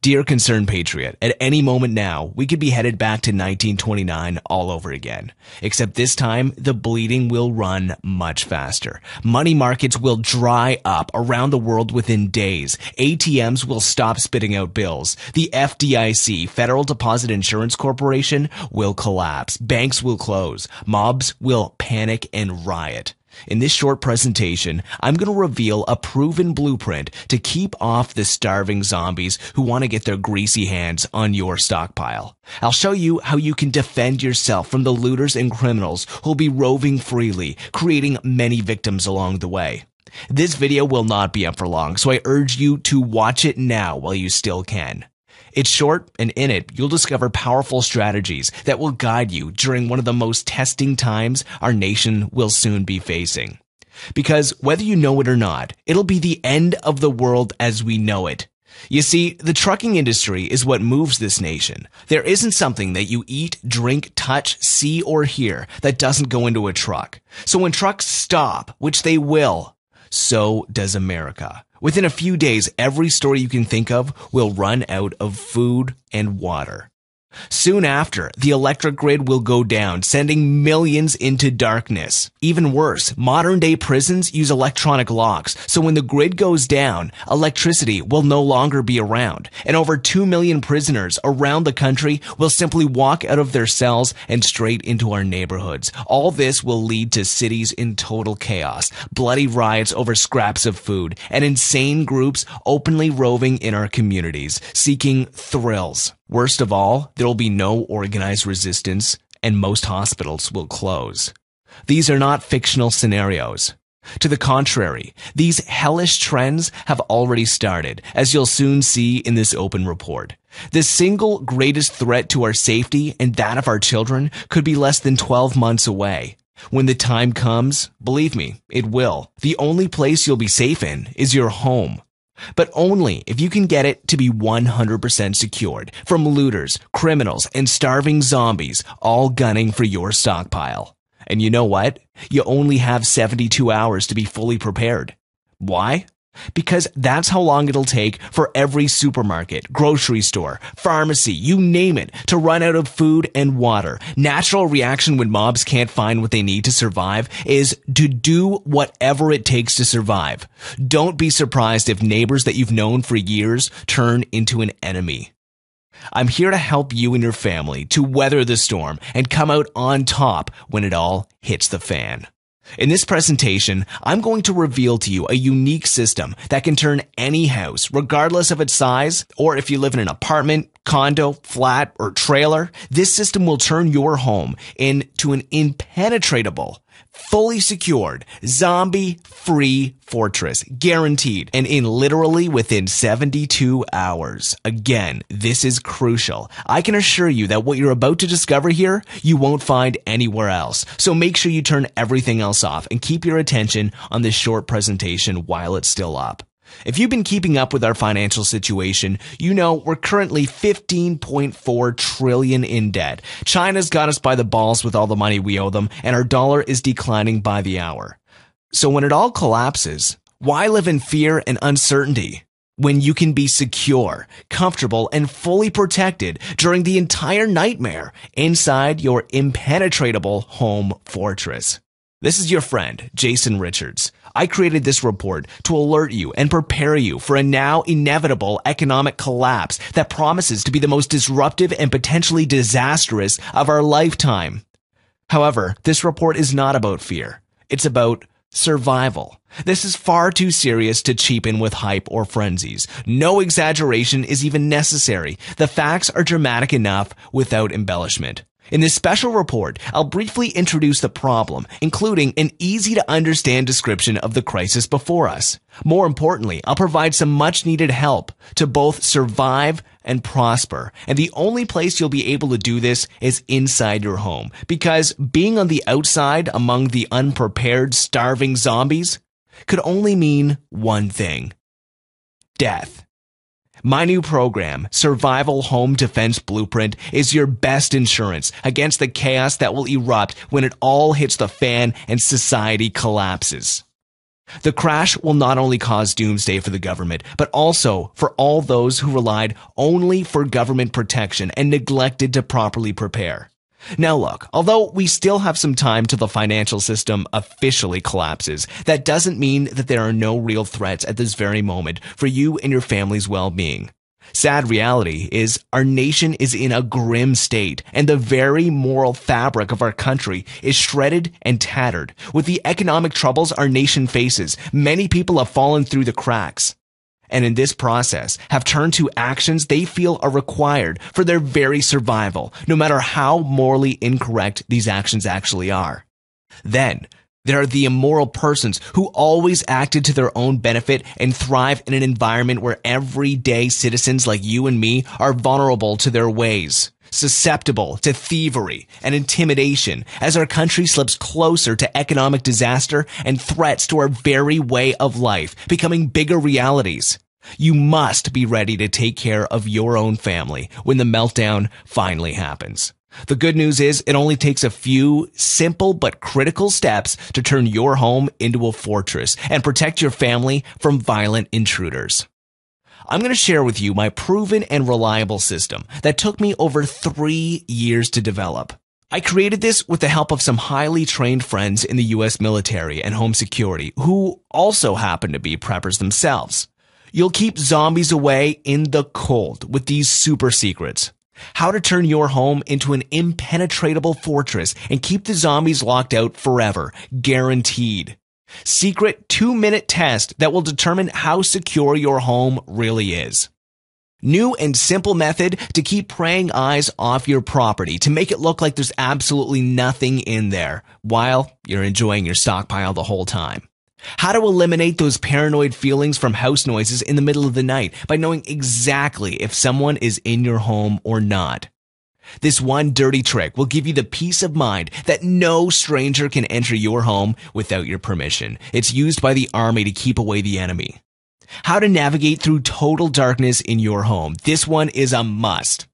Dear concerned patriot, at any moment now, we could be headed back to 1929 all over again. Except this time, the bleeding will run much faster. Money markets will dry up around the world within days. ATMs will stop spitting out bills. The FDIC, Federal Deposit Insurance Corporation, will collapse. Banks will close. Mobs will panic and riot. In this short presentation, I'm going to reveal a proven blueprint to keep off the starving zombies who want to get their greasy hands on your stockpile. I'll show you how you can defend yourself from the looters and criminals who'll be roving freely, creating many victims along the way. This video will not be up for long, so I urge you to watch it now while you still can. It's short, and in it, you'll discover powerful strategies that will guide you during one of the most testing times our nation will soon be facing. Because whether you know it or not, it'll be the end of the world as we know it. You see, the trucking industry is what moves this nation. There isn't something that you eat, drink, touch, see, or hear that doesn't go into a truck. So when trucks stop, which they will, so does America. Within a few days, every store you can think of will run out of food and water. Soon after, the electric grid will go down, sending millions into darkness. Even worse, modern-day prisons use electronic locks, so when the grid goes down, electricity will no longer be around, and over 2 million prisoners around the country will simply walk out of their cells and straight into our neighborhoods. All this will lead to cities in total chaos, bloody riots over scraps of food, and insane groups openly roving in our communities, seeking thrills. Worst of all, there will be no organized resistance, and most hospitals will close. These are not fictional scenarios. To the contrary, these hellish trends have already started, as you'll soon see in this open report. The single greatest threat to our safety and that of our children could be less than 12 months away. When the time comes, believe me, it will. The only place you'll be safe in is your home. But only if you can get it to be 100% secured from looters, criminals, and starving zombies all gunning for your stockpile. And you know what? You only have 72 hours to be fully prepared. Why? Because that's how long it'll take for every supermarket, grocery store, pharmacy, you name it, to run out of food and water. Natural reaction when mobs can't find what they need to survive is to do whatever it takes to survive. Don't be surprised if neighbors that you've known for years turn into an enemy. I'm here to help you and your family to weather the storm and come out on top when it all hits the fan. In this presentation, I'm going to reveal to you a unique system that can turn any house, regardless of its size, or if you live in an apartment, condo, flat, or trailer, this system will turn your home into an impenetrable, fully secured, zombie-free fortress, guaranteed, and in literally within 72 hours. Again, this is crucial. I can assure you that what you're about to discover here, you won't find anywhere else. So make sure you turn everything else off and keep your attention on this short presentation while it's still up. If you've been keeping up with our financial situation, you know we're currently $15.4 trillion in debt. China's got us by the balls with all the money we owe them, and our dollar is declining by the hour. So when it all collapses, why live in fear and uncertainty when you can be secure, comfortable, and fully protected during the entire nightmare inside your impenetrable home fortress? This is your friend, Jason Richards. I created this report to alert you and prepare you for a now inevitable economic collapse that promises to be the most disruptive and potentially disastrous of our lifetime. However, this report is not about fear. It's about survival. This is far too serious to cheapen with hype or frenzies. No exaggeration is even necessary. The facts are dramatic enough without embellishment. In this special report, I'll briefly introduce the problem, including an easy-to-understand description of the crisis before us. More importantly, I'll provide some much-needed help to both survive and prosper. And the only place you'll be able to do this is inside your home, because being on the outside among the unprepared, starving zombies could only mean one thing: death. My new program, Survival Home Defense Blueprint, is your best insurance against the chaos that will erupt when it all hits the fan and society collapses. The crash will not only cause doomsday for the government, but also for all those who relied only for government protection and neglected to properly prepare. Now look, although we still have some time till the financial system officially collapses, that doesn't mean that there are no real threats at this very moment for you and your family's well-being. Sad reality is our nation is in a grim state, and the very moral fabric of our country is shredded and tattered. With the economic troubles our nation faces, many people have fallen through the cracks, and in this process have turned to actions they feel are required for their very survival, no matter how morally incorrect these actions actually are. Then, there are the immoral persons who always acted to their own benefit and thrive in an environment where everyday citizens like you and me are vulnerable to their ways, susceptible to thievery and intimidation as our country slips closer to economic disaster and threats to our very way of life becoming bigger realities. You must be ready to take care of your own family when the meltdown finally happens. The good news is it only takes a few simple but critical steps to turn your home into a fortress and protect your family from violent intruders. I'm going to share with you my proven and reliable system that took me over 3 years to develop. I created this with the help of some highly trained friends in the U.S. military and home security who also happen to be preppers themselves. You'll keep zombies away in the cold with these super secrets. How to turn your home into an impenetrable fortress and keep the zombies locked out forever, guaranteed. Secret 2-minute test that will determine how secure your home really is. New and simple method to keep praying eyes off your property to make it look like there's absolutely nothing in there while you're enjoying your stockpile the whole time. How to eliminate those paranoid feelings from house noises in the middle of the night by knowing exactly if someone is in your home or not. This one dirty trick will give you the peace of mind that no stranger can enter your home without your permission. It's used by the army to keep away the enemy. How to navigate through total darkness in your home. This one is a must.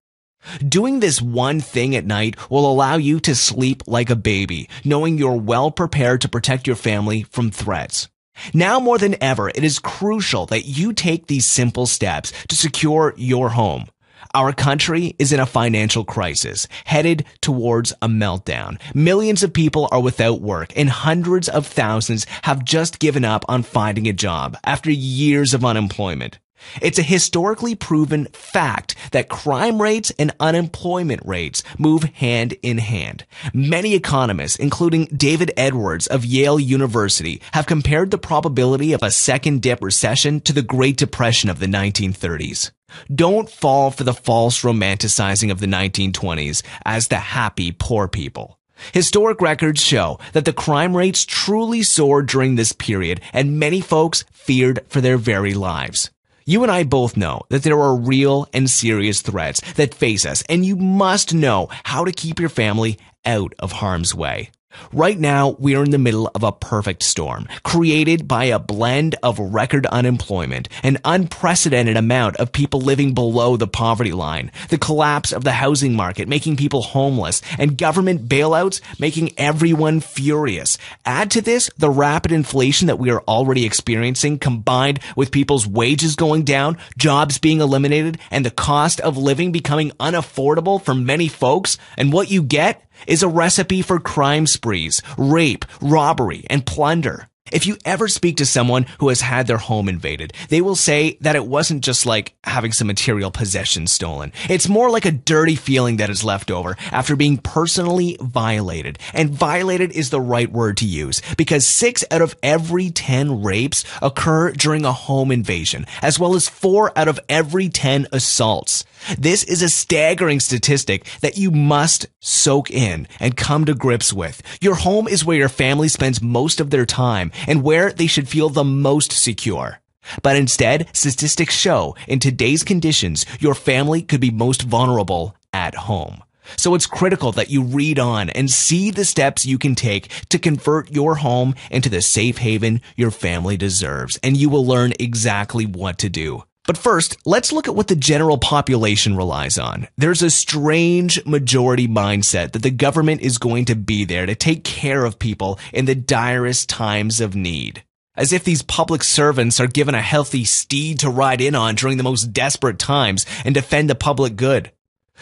Doing this one thing at night will allow you to sleep like a baby, knowing you're well prepared to protect your family from threats. Now more than ever, it is crucial that you take these simple steps to secure your home. Our country is in a financial crisis, headed towards a meltdown. Millions of people are without work, and hundreds of thousands have just given up on finding a job after years of unemployment. It's a historically proven fact that crime rates and unemployment rates move hand in hand. Many economists, including David Edwards of Yale University, have compared the probability of a second dip recession to the Great Depression of the 1930s. Don't fall for the false romanticizing of the 1920s as the happy poor people. Historic records show that the crime rates truly soared during this period, and many folks feared for their very lives. You and I both know that there are real and serious threats that face us, and you must know how to keep your family out of harm's way. Right now, we are in the middle of a perfect storm, created by a blend of record unemployment, an unprecedented amount of people living below the poverty line, the collapse of the housing market making people homeless, and government bailouts making everyone furious. Add to this the rapid inflation that we are already experiencing, combined with people's wages going down, jobs being eliminated, and the cost of living becoming unaffordable for many folks, and what you get is a recipe for crime sprees, rape, robbery, and plunder. If you ever speak to someone who has had their home invaded, they will say that it wasn't just like having some material possessions stolen. It's more like a dirty feeling that is left over after being personally violated. And violated is the right word to use, because 6 out of every 10 rapes occur during a home invasion, as well as 4 out of every 10 assaults. This is a staggering statistic that you must soak in and come to grips with. Your home is where your family spends most of their time and where they should feel the most secure. But instead, statistics show in today's conditions, your family could be most vulnerable at home. So it's critical that you read on and see the steps you can take to convert your home into the safe haven your family deserves, and you will learn exactly what to do. But first, let's look at what the general population relies on. There's a strange majority mindset that the government is going to be there to take care of people in the direst times of need. As if these public servants are given a healthy steed to ride in on during the most desperate times and defend the public good.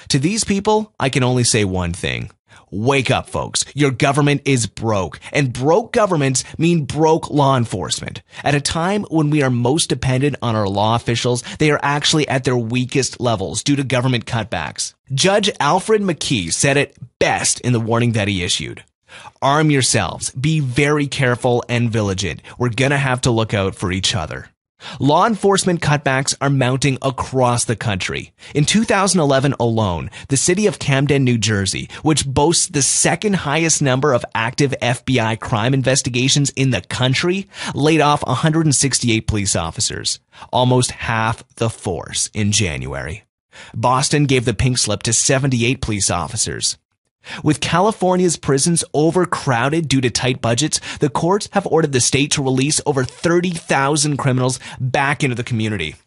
To these people, I can only say one thing. Wake up, folks. Your government is broke, and broke governments mean broke law enforcement. At a time when we are most dependent on our law officials, they are actually at their weakest levels due to government cutbacks. Judge Alfred McKee said it best in the warning that he issued. Arm yourselves. Be very careful and vigilant. We're gonna have to look out for each other. Law enforcement cutbacks are mounting across the country. In 2011 alone, the city of Camden, New Jersey, which boasts the second highest number of active FBI crime investigations in the country, laid off 168 police officers, almost half the force in January. Boston gave the pink slip to 78 police officers. With California's prisons overcrowded due to tight budgets, the courts have ordered the state to release over 30,000 criminals back into the community.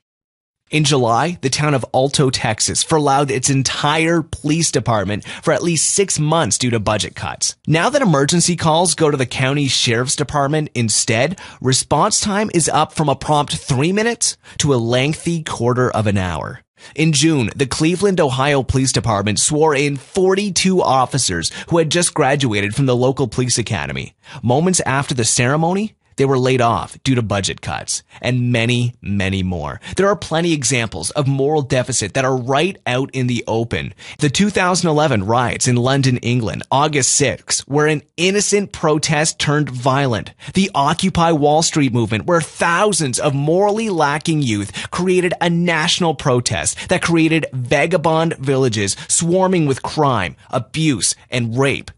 In July, the town of Alto, Texas, furloughed its entire police department for at least 6 months due to budget cuts. Now that emergency calls go to the county sheriff's department instead, response time is up from a prompt 3 minutes to a lengthy quarter of an hour. In June, the Cleveland, Ohio Police Department swore in 42 officers who had just graduated from the local police academy. Moments after the ceremony, they were laid off due to budget cuts, and many, many more. There are plenty examples of moral deficit that are right out in the open. The 2011 riots in London, England, August 6th, where an innocent protest turned violent. The Occupy Wall Street movement, where thousands of morally lacking youth created a national protest that created vagabond villages swarming with crime, abuse, and rape.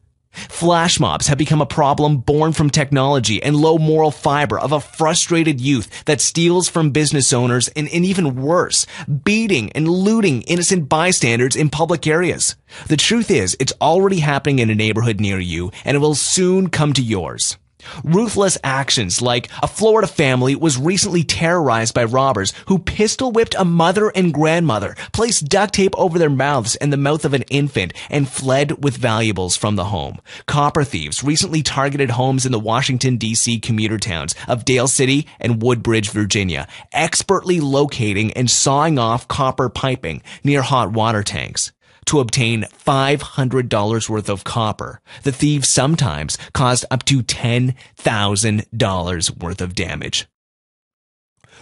Flash mobs have become a problem born from technology and low moral fiber of a frustrated youth that steals from business owners and even worse, beating and looting innocent bystanders in public areas. The truth is, it's already happening in a neighborhood near you, and it will soon come to yours. Ruthless actions like a Florida family was recently terrorized by robbers who pistol whipped a mother and grandmother, placed duct tape over their mouths and the mouth of an infant, and fled with valuables from the home. Copper thieves recently targeted homes in the Washington, D.C. commuter towns of Dale City and Woodbridge, Virginia, expertly locating and sawing off copper piping near hot water tanks. To obtain $500 worth of copper, the thieves sometimes caused up to $10,000 worth of damage.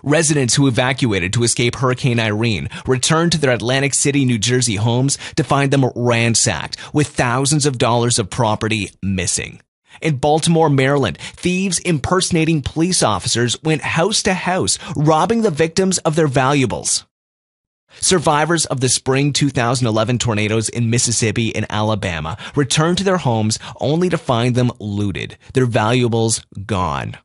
Residents who evacuated to escape Hurricane Irene returned to their Atlantic City, New Jersey homes to find them ransacked with thousands of dollars of property missing. In Baltimore, Maryland, thieves impersonating police officers went house to house, robbing the victims of their valuables. Survivors of the spring 2011 tornadoes in Mississippi and Alabama returned to their homes only to find them looted, their valuables gone.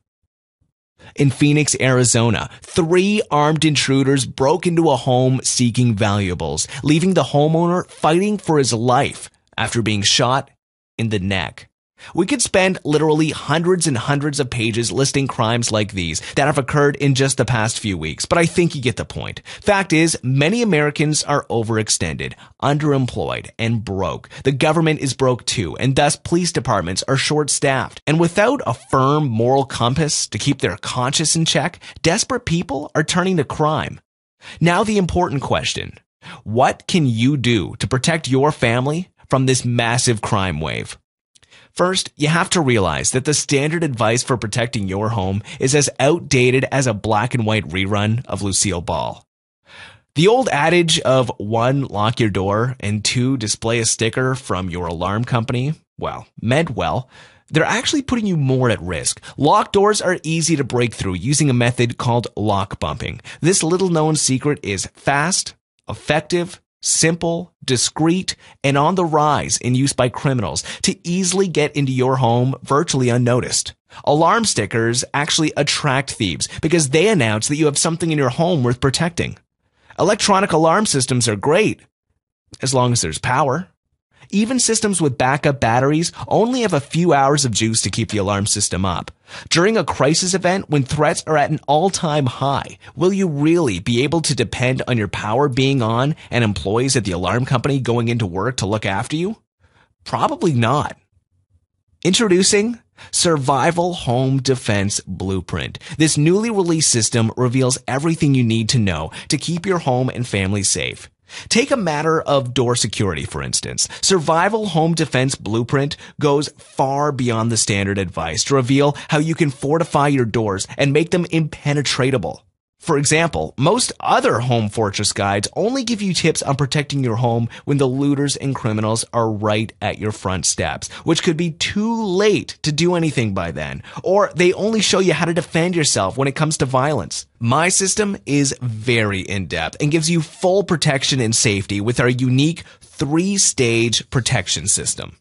In Phoenix, Arizona, 3 armed intruders broke into a home seeking valuables, leaving the homeowner fighting for his life after being shot in the neck. We could spend literally hundreds and hundreds of pages listing crimes like these that have occurred in just the past few weeks, but I think you get the point. Fact is, many Americans are overextended, underemployed, and broke. The government is broke too, and thus police departments are short-staffed. And without a firm moral compass to keep their conscience in check, desperate people are turning to crime. Now the important question: what can you do to protect your family from this massive crime wave? First, you have to realize that the standard advice for protecting your home is as outdated as a black and white rerun of Lucille Ball. The old adage of 1, lock your door, and 2, display a sticker from your alarm company, meant well. They're actually putting you more at risk. Locked doors are easy to break through using a method called lock bumping. This little-known secret is fast, effective, simple, discreet, and on the rise in use by criminals to easily get into your home virtually unnoticed. Alarm stickers actually attract thieves because they announce that you have something in your home worth protecting. Electronic alarm systems are great, as long as there's power. Even systems with backup batteries only have a few hours of juice to keep the alarm system up. During a crisis event, when threats are at an all-time high, will you really be able to depend on your power being on and employees at the alarm company going into work to look after you? Probably not. Introducing Survival Home Defense Blueprint. This newly released system reveals everything you need to know to keep your home and family safe. Take a matter of door security, for instance. Survival Home Defense Blueprint goes far beyond the standard advice to reveal how you can fortify your doors and make them impenetrable. For example, most other home fortress guides only give you tips on protecting your home when the looters and criminals are right at your front steps, which could be too late to do anything by then, or they only show you how to defend yourself when it comes to violence. My system is very in-depth and gives you full protection and safety with our unique 3-stage protection system.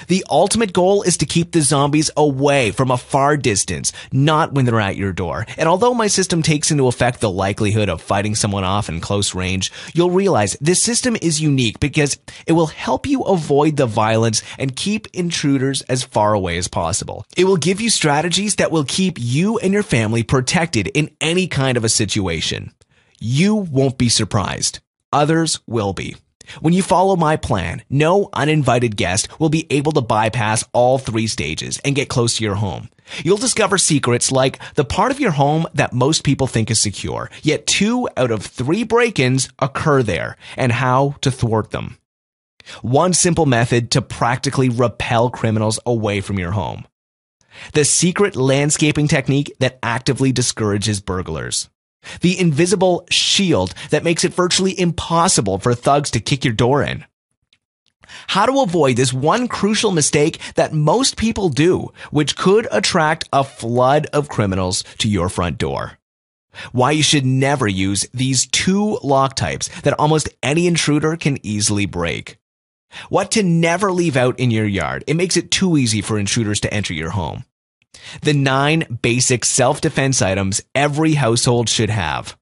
The ultimate goal is to keep the zombies away from a far distance, not when they're at your door. And although my system takes into effect the likelihood of fighting someone off in close range, you'll realize this system is unique because it will help you avoid the violence and keep intruders as far away as possible. It will give you strategies that will keep you and your family protected in any kind of a situation. You won't be surprised. Others will be. When you follow my plan, no uninvited guest will be able to bypass all 3 stages and get close to your home. You'll discover secrets like the part of your home that most people think is secure, yet 2 out of 3 break-ins occur there, and how to thwart them. One simple method to practically repel criminals away from your home. The secret landscaping technique that actively discourages burglars. The invisible shield that makes it virtually impossible for thugs to kick your door in. How to avoid this one crucial mistake that most people do, which could attract a flood of criminals to your front door. Why you should never use these 2 lock types that almost any intruder can easily break. What to never leave out in your yard. It makes it too easy for intruders to enter your home. The 9 basic self-defense items every household should have.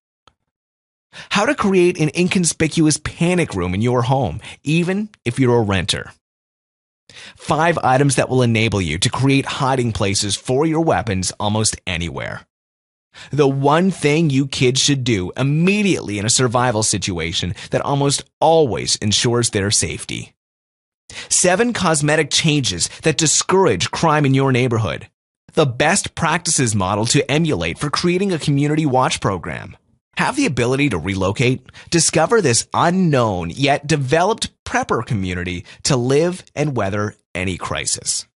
How to create an inconspicuous panic room in your home, even if you're a renter. 5 items that will enable you to create hiding places for your weapons almost anywhere. The one thing you kids should do immediately in a survival situation that almost always ensures their safety. 7 cosmetic changes that discourage crime in your neighborhood. The best practices model to emulate for creating a community watch program. Have the ability to relocate? Discover this unknown yet developed prepper community to live and weather any crisis.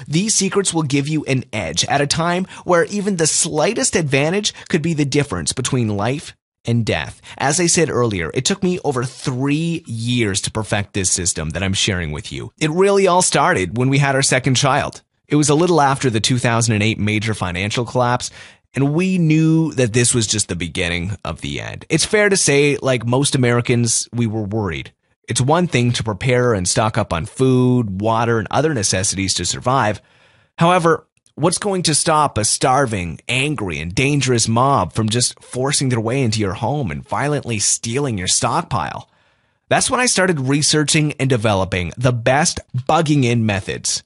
These secrets will give you an edge at a time where even the slightest advantage could be the difference between life and death. As I said earlier, it took me over 3 years to perfect this system that I'm sharing with you. It really all started when we had our second child. It was a little after the 2008 major financial collapse, and we knew that this was just the beginning of the end. It's fair to say, like most Americans, we were worried. It's one thing to prepare and stock up on food, water, and other necessities to survive. However, what's going to stop a starving, angry, and dangerous mob from just forcing their way into your home and violently stealing your stockpile? That's when I started researching and developing the best bugging in methods.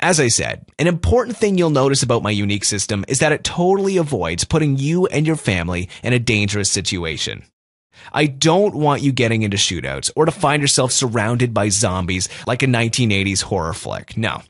As I said, an important thing you'll notice about my unique system is that it totally avoids putting you and your family in a dangerous situation. I don't want you getting into shootouts or to find yourself surrounded by zombies like a 1980s horror flick. No.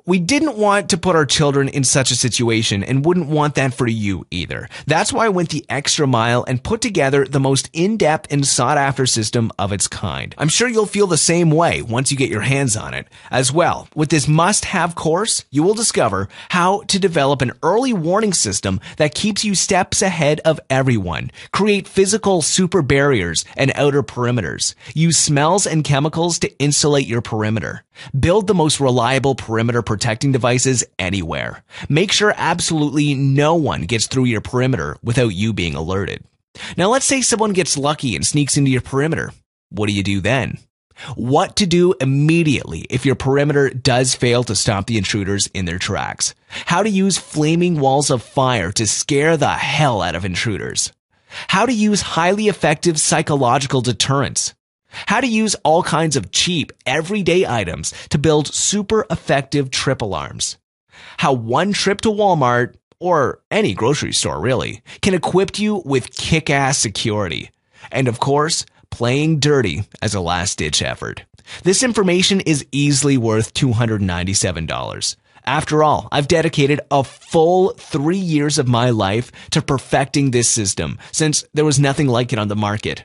We didn't want to put our children in such a situation and wouldn't want that for you either. That's why I went the extra mile and put together the most in-depth and sought-after system of its kind. I'm sure you'll feel the same way once you get your hands on it. As well, with this must-have course, you will discover how to develop an early warning system that keeps you steps ahead of everyone, create physical super barriers and outer perimeters, use smells and chemicals to insulate your perimeter, build the most reliable perimeter protecting devices anywhere. Make sure absolutely no one gets through your perimeter without you being alerted. Now let's say someone gets lucky and sneaks into your perimeter. What do you do then? What to do immediately if your perimeter does fail to stop the intruders in their tracks. How to use flaming walls of fire to scare the hell out of intruders. How to use highly effective psychological deterrents. How to use all kinds of cheap, everyday items to build super effective trip alarms. How one trip to Walmart, or any grocery store really, can equip you with kick-ass security. And of course, playing dirty as a last-ditch effort. This information is easily worth $297. After all, I've dedicated a full 3 years of my life to perfecting this system since there was nothing like it on the market.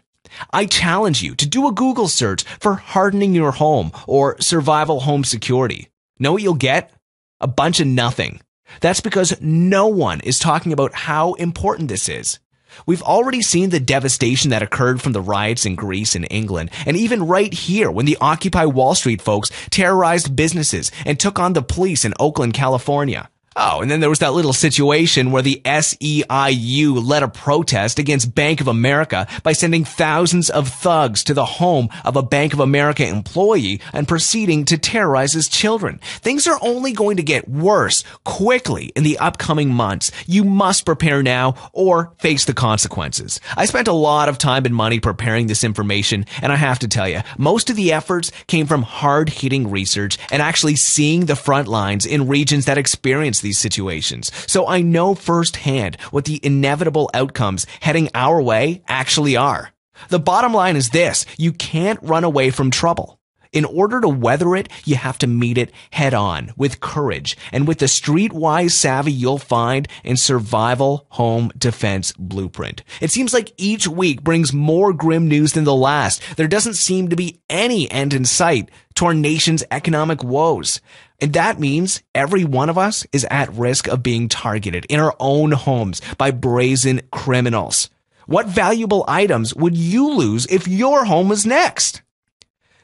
I challenge you to do a Google search for hardening your home or survival home security. Know what you'll get? A bunch of nothing. That's because no one is talking about how important this is. We've already seen the devastation that occurred from the riots in Greece and England, and even right here when the Occupy Wall Street folks terrorized businesses and took on the police in Oakland, California. Oh, and then there was that little situation where the SEIU led a protest against Bank of America by sending thousands of thugs to the home of a Bank of America employee and proceeding to terrorize his children. Things are only going to get worse quickly in the upcoming months. You must prepare now or face the consequences. I spent a lot of time and money preparing this information, and I have to tell you, most of the efforts came from hard-hitting research and actually seeing the front lines in regions that experience these situations. So I know firsthand what the inevitable outcomes heading our way actually are. The bottom line is this: you can't run away from trouble. In order to weather it, you have to meet it head on with courage and with the streetwise savvy you'll find in Survival Home Defense Blueprint. It seems like each week brings more grim news than the last. There doesn't seem to be any end in sight to our nation's economic woes. And that means every one of us is at risk of being targeted in our own homes by brazen criminals. What valuable items would you lose if your home was next?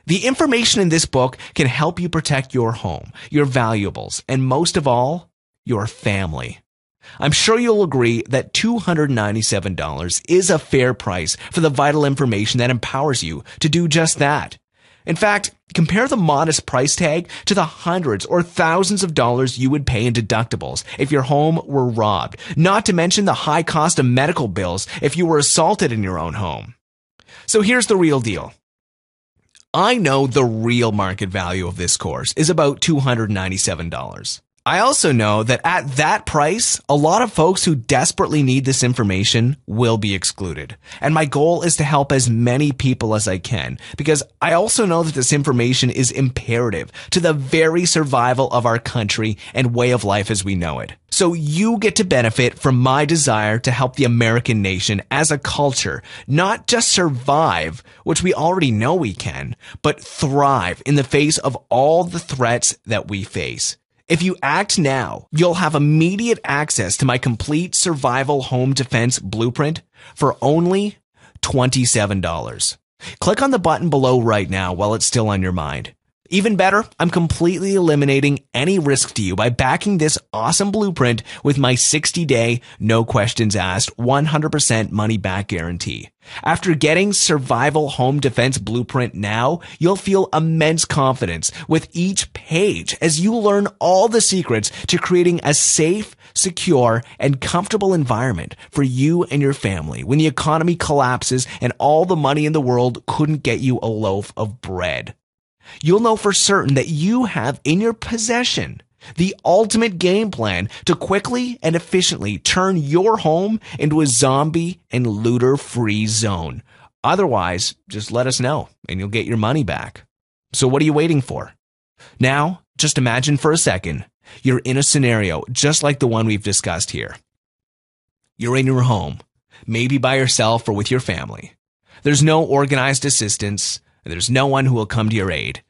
The information in this book can help you protect your home, your valuables, and most of all, your family. I'm sure you'll agree that $297 is a fair price for the vital information that empowers you to do just that. In fact, compare the modest price tag to the hundreds or thousands of dollars you would pay in deductibles if your home were robbed, not to mention the high cost of medical bills if you were assaulted in your own home. So here's the real deal. I know the real market value of this course is about $297. I also know that at that price, a lot of folks who desperately need this information will be excluded. And my goal is to help as many people as I can, because I also know that this information is imperative to the very survival of our country and way of life as we know it. So you get to benefit from my desire to help the American nation as a culture, not just survive, which we already know we can, but thrive in the face of all the threats that we face. If you act now, you'll have immediate access to my complete survival home defense blueprint for only $27. Click on the button below right now while it's still on your mind. Even better, I'm completely eliminating any risk to you by backing this awesome blueprint with my 60-day, no questions asked, 100% money back guarantee. After getting Survival Home Defense Blueprint now, you'll feel immense confidence with each page as you learn all the secrets to creating a safe, secure, and comfortable environment for you and your family when the economy collapses and all the money in the world couldn't get you a loaf of bread. You'll know for certain that you have in your possession the ultimate game plan to quickly and efficiently turn your home into a zombie and looter-free zone. Otherwise, just let us know and you'll get your money back. So what are you waiting for? Now, just imagine for a second, you're in a scenario just like the one we've discussed here. You're in your home, maybe by yourself or with your family. There's no organized assistance. There's no one who will come to your aid.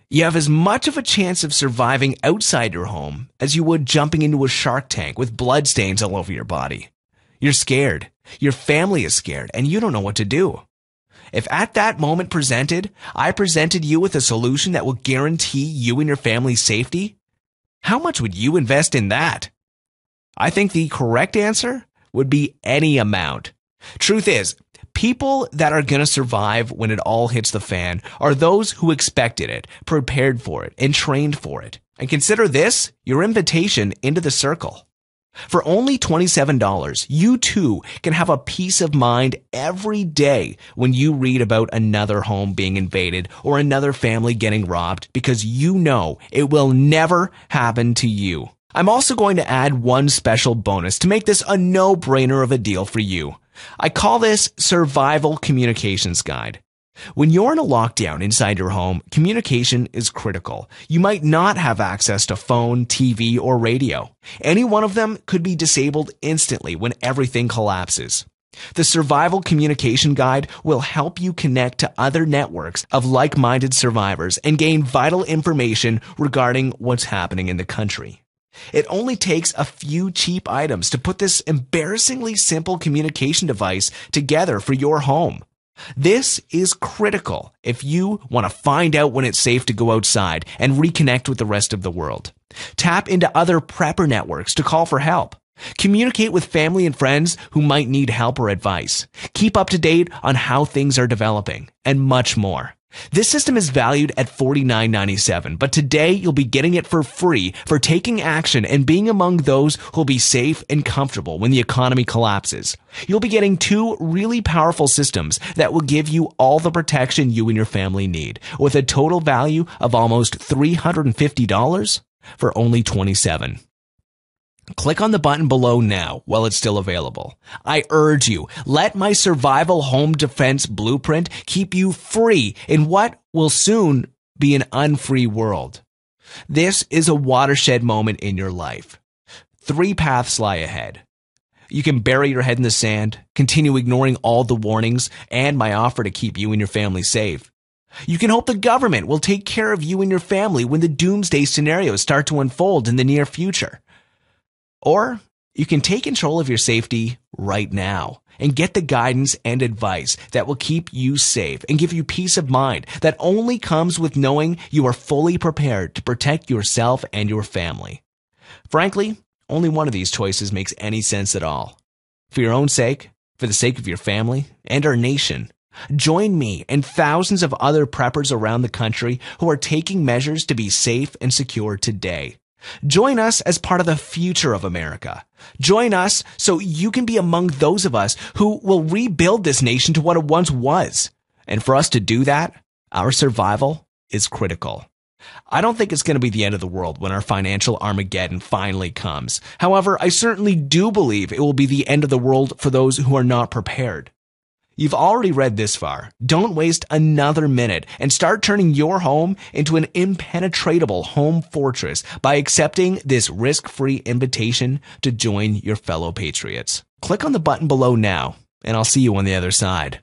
You have as much of a chance of surviving outside your home as you would jumping into a shark tank with bloodstains all over your body. You're scared. Your family is scared, and you don't know what to do. If at that moment I presented you with a solution that will guarantee you and your family's safety, how much would you invest in that? I think the correct answer would be any amount. Truth is, people that are going to survive when it all hits the fan are those who expected it, prepared for it, and trained for it. And consider this your invitation into the circle. For only $27, you too can have a peace of mind every day when you read about another home being invaded or another family getting robbed, because you know it will never happen to you. I'm also going to add one special bonus to make this a no-brainer of a deal for you. I call this Survival Communications Guide. When you're in a lockdown inside your home, communication is critical. You might not have access to phone, TV, or radio. Any one of them could be disabled instantly when everything collapses. The Survival Communication Guide will help you connect to other networks of like-minded survivors and gain vital information regarding what's happening in the country. It only takes a few cheap items to put this embarrassingly simple communication device together for your home. This is critical if you want to find out when it's safe to go outside and reconnect with the rest of the world. Tap into other prepper networks to call for help. Communicate with family and friends who might need help or advice. Keep up to date on how things are developing, and much more. This system is valued at $49.97, but today you'll be getting it for free for taking action and being among those who'll be safe and comfortable when the economy collapses. You'll be getting 2 really powerful systems that will give you all the protection you and your family need, with a total value of almost $350 for only $27. Click on the button below now while it's still available. I urge you, let my survival home defense blueprint keep you free in what will soon be an unfree world. This is a watershed moment in your life. 3 paths lie ahead. You can bury your head in the sand, continue ignoring all the warnings, and my offer to keep you and your family safe. You can hope the government will take care of you and your family when the doomsday scenarios start to unfold in the near future. Or you can take control of your safety right now and get the guidance and advice that will keep you safe and give you peace of mind that only comes with knowing you are fully prepared to protect yourself and your family. Frankly, only one of these choices makes any sense at all. For your own sake, for the sake of your family, and our nation, join me and thousands of other preppers around the country who are taking measures to be safe and secure today. Join us as part of the future of America. Join us so you can be among those of us who will rebuild this nation to what it once was. And for us to do that, our survival is critical. I don't think it's going to be the end of the world when our financial Armageddon finally comes. However, I certainly do believe it will be the end of the world for those who are not prepared. You've already read this far. Don't waste another minute and start turning your home into an impenetrable home fortress by accepting this risk-free invitation to join your fellow patriots. Click on the button below now, and I'll see you on the other side.